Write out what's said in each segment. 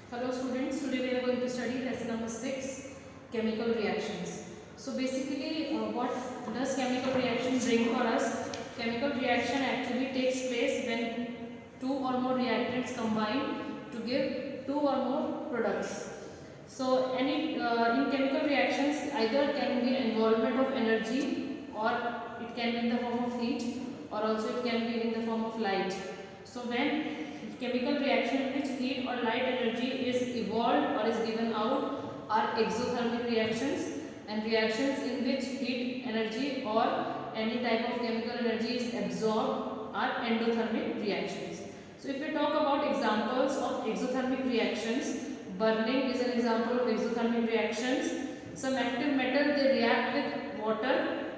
Hello students, today we are going to study lesson number 6, chemical reactions. So basically what does chemical reaction bring for us? Chemical reaction actually takes place when two or more reactants combine to give two or more products. So any in chemical reactions either can be involvement of energy, or it can be in the form of heat, or also it can be in the form of light. So when chemical reaction in which heat or light energy is evolved or is given out are exothermic reactions, and reactions in which heat energy or any type of chemical energy is absorbed are endothermic reactions. So if we talk about examples of exothermic reactions, burning is an example of exothermic reactions. Some active metal they react with water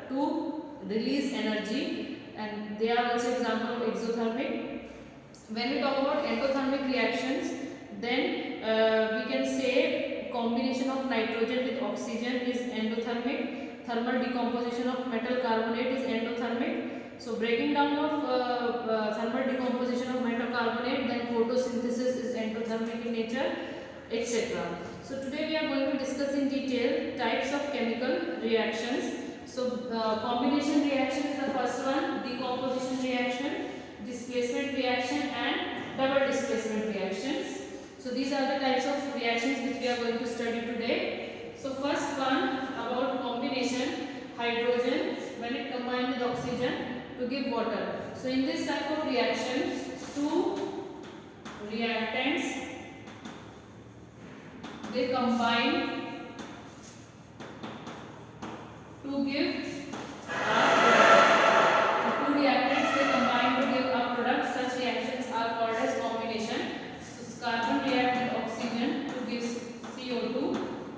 to release energy, and they are also example of exothermic. When we talk about endothermic reactions, then we can say combination of nitrogen with oxygen is endothermic. Thermal decomposition of metal carbonate is endothermic. So breaking down of thermal decomposition of metal carbonate, then photosynthesis is endothermic in nature, etc. So today we are going to discuss in detail types of chemical reactions. So combination reaction is the first one, decomposition reaction, displacement reaction and double displacement reactions. So these are the types of reactions which we are going to study today. So first one about combination, hydrogen when it combined with oxygen to give water. So in this type of reactions, two reactants they combine to give two reactants they combine to give a product. Such reactions are called as combination. So carbon react with oxygen to give CO2,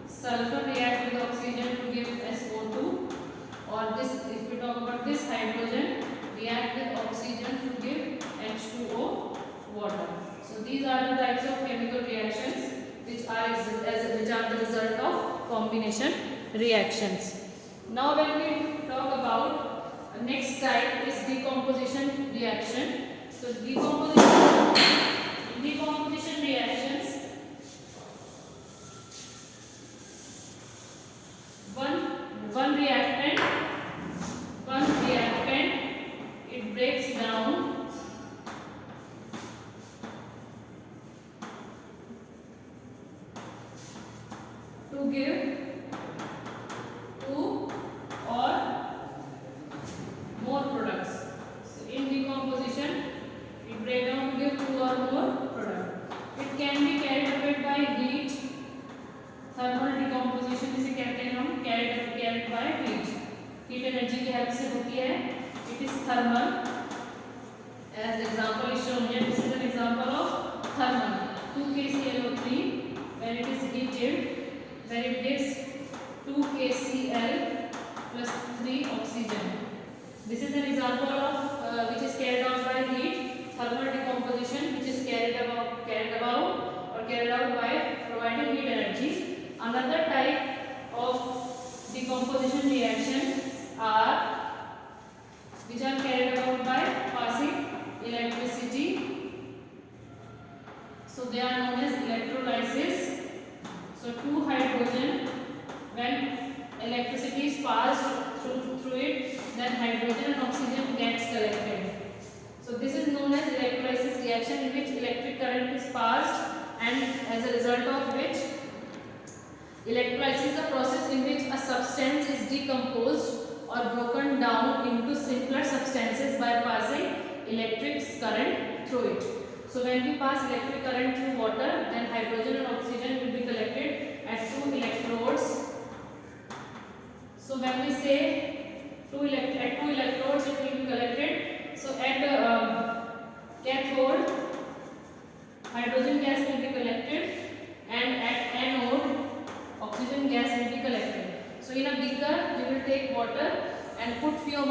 sulfur react with oxygen to give SO2, or this, if we talk about this, hydrogen react with oxygen to give H2O, water. So these are the types of chemical reactions which are the result of combination reactions. Now when we talk about next type is decomposition reaction. So decomposition reactions, one reactant it breaks down to give two or more products. So in decomposition it breaks down to give two or more products. It can be carried away by heat. Thermal decomposition जिसे कहते हैं हम, carried by heat energy की help से होती है. It is thermal. As example is shown here. This is an example of thermal. 2KClO3 when it is heated, then it gives 2KCl plus 3 oxygen. This is an example of which is carried out by heat. Thermal decomposition which is carried out by providing heat energy. Another type of decomposition reactions are which are carried out by passing electricity. So they are known as electrolysis. So two hydrogen, when electricity is passed through it, then hydrogen and oxygen gets collected. So this is known as electrolysis reaction, in which electric current is passed, and as a result of which electrolysis is a process in which a substance is decomposed or broken down into simpler substances by passing electric current through it. So when we pass electric current through water, then hydrogen and oxygen will be collected at two electrodes. So when we say at two electrodes it will be collected. So at cathode hydrogen gas will be collected, and at anode oxygen gas will be collected. So in a beaker we will take water and put few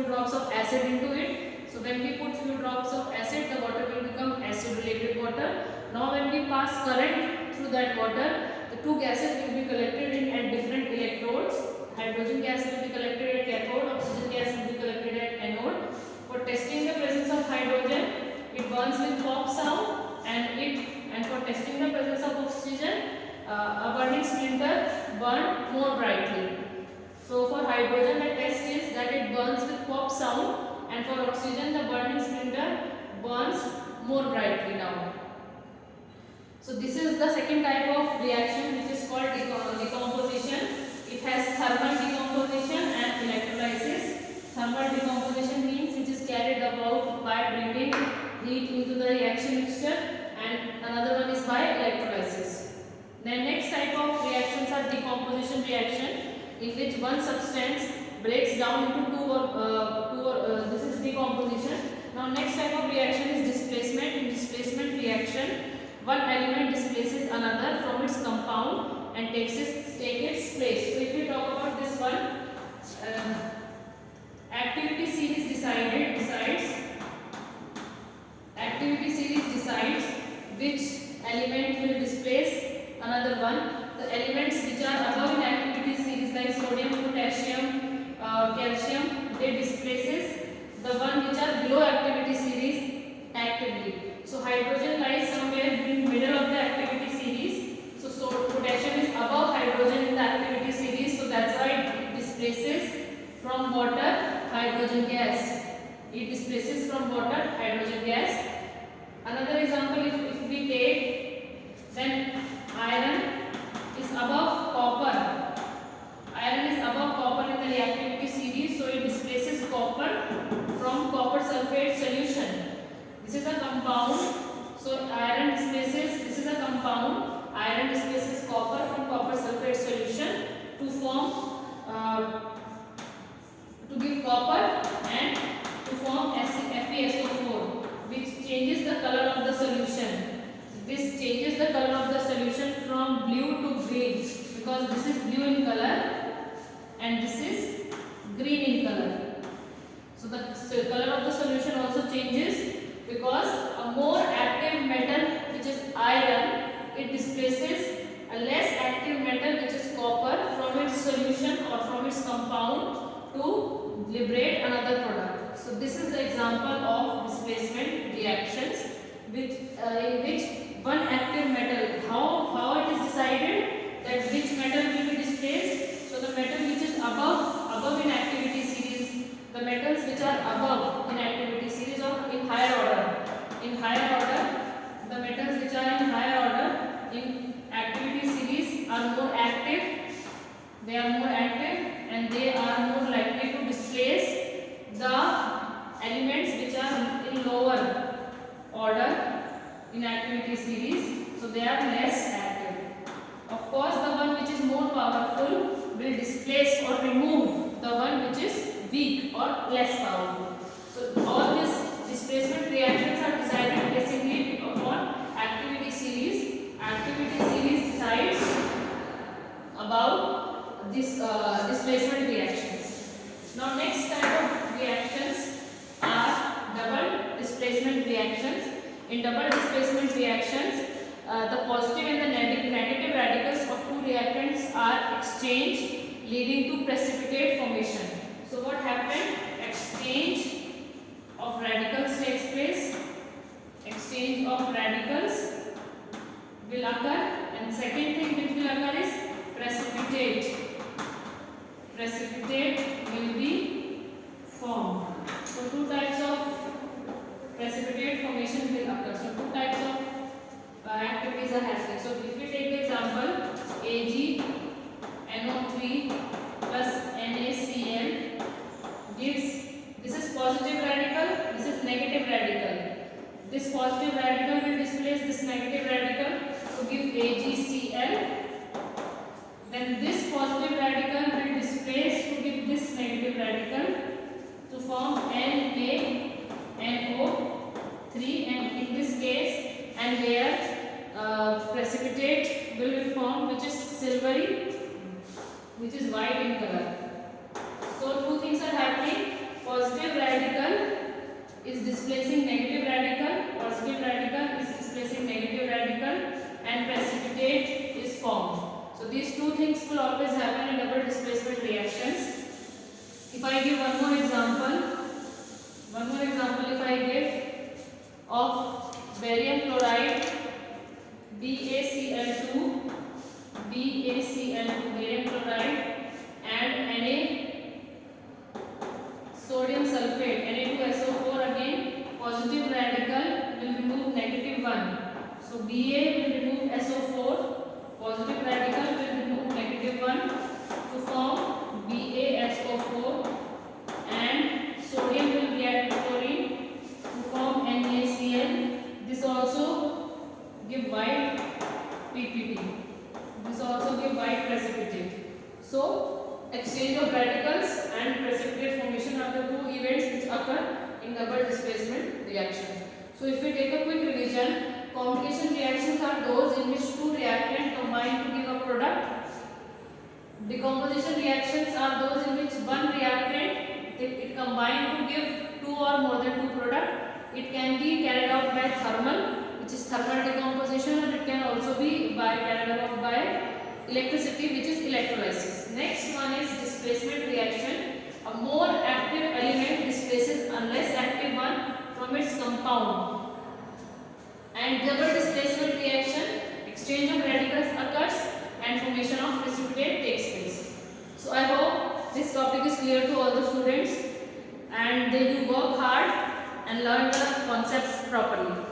drops of acid into it. So when we put few drops of acid, the water will become acid related water. Now when we pass current through that water, the two gases will be collected at different electrodes. Hydrogen gas will be collected at cathode, oxygen gas will be collected at anode. For testing the presence of hydrogen, burns with pop sound, and for testing the presence of oxygen, a burning splinter burn more brightly. So for hydrogen the test is that it burns with pop sound, and for oxygen the burning splinter burns more brightly now. So this is the second type of reaction, which is called decomposition. It has thermal decomposition and electrolysis. Thermal decomposition means it is carried about by bringing heat into the reaction mixture, and another one is by electrolysis. The next type of reactions are decomposition reaction, in which one substance breaks down into this is decomposition. Now next type of reaction is displacement. In displacement reaction, one element displaces another from its compound and takes its place. So if we talk about this one, activity series decides which element will displace another one. The elements which are above in activity series like sodium, potassium, calcium, they displaces the one which are below activity series actively. So hydrogen lies somewhere in middle of the activity series. So potassium is above hydrogen in the activity series. So that's why it displaces from water hydrogen gas. It displaces from water hydrogen gas. Another example, if we take, then iron is above copper. Iron is above copper in the reactivity series. So it displaces copper from copper sulfate solution. This is a compound, so iron displaces, this is a compound, iron displaces copper from copper sulfate solution to form, to give copper and to form FeSO4, which changes the color of the solution. This changes the color of the solution from blue to green, because this is blue in color and this is green in color. So the color of the solution also changes, because a more active metal, which is iron, it displaces a less active metal, which is copper, from its solution or from its compound to liberate another product. So this is the example of displacement reactions, which in which one active metal, how it is decided that which metal will be displaced. So the metal which is above in activity series, the metals which are above in activity series or in higher order, the metals which are in higher order in activity series are more active. They are more active and they are more likely to displace the elements which are in lower order in activity series. So they are less active. Of course, the one which is more powerful will displace or remove the one which is weak or less powerful. So all these displacement reactions are decided basically upon activity series. Activity series decides about this displacement reactions. Now next type of reactions are double displacement reactions. In double displacement reactions, the positive and the negative radicals of two reactants are exchanged, leading to precipitate formation. So what happened? Exchange of radicals takes place. Exchange of radicals will occur, and second thing which will occur is precipitate. Precipitate will be formed. So two types of precipitate formation will occur. So two types of activities are happening. So if we take the example AgNO3 plus NaCl gives, this is positive radical, this is negative radical. This positive radical will displace this negative radical to give AgCl. Then this positive radical will displace to give this negative radical to form NaNO3, and in this case and here precipitate will be formed, which is silvery, which is white in color. So two things are happening. Positive radical is displacing negative radical, positive radical is displacing negative radical, and precipitate is formed. So these two things will always happen in double displacement reactions. If I give one more example if I give of barium chloride BaCl2 barium chloride and Na sodium sulfate Na2SO4 again positive radical will remove negative one. So Ba will remove SO4, positive radical will remove negative one to form BaSO4 and sodium will react with chlorine to form NaCl. This also give white PPT. This also give white precipitate. So exchange of radicals and precipitate formation are the two events which occur in double displacement reactions. So if we take a quick revision, complication reactions are those in which two reactants combine to give a product. Decomposition reactions are those in which one reactant it combine to give two or more than two products. It can be carried out by thermal, which is thermal decomposition, and it can also be carried out by electricity, which is electrolysis. Next one is displacement reaction. A more active element displaces a less active one from its compound. And double displacement reaction, exchange of radicals occurs and formation of precipitate takes place. So I hope this topic is clear to all the students and they do work hard and learn the concepts properly.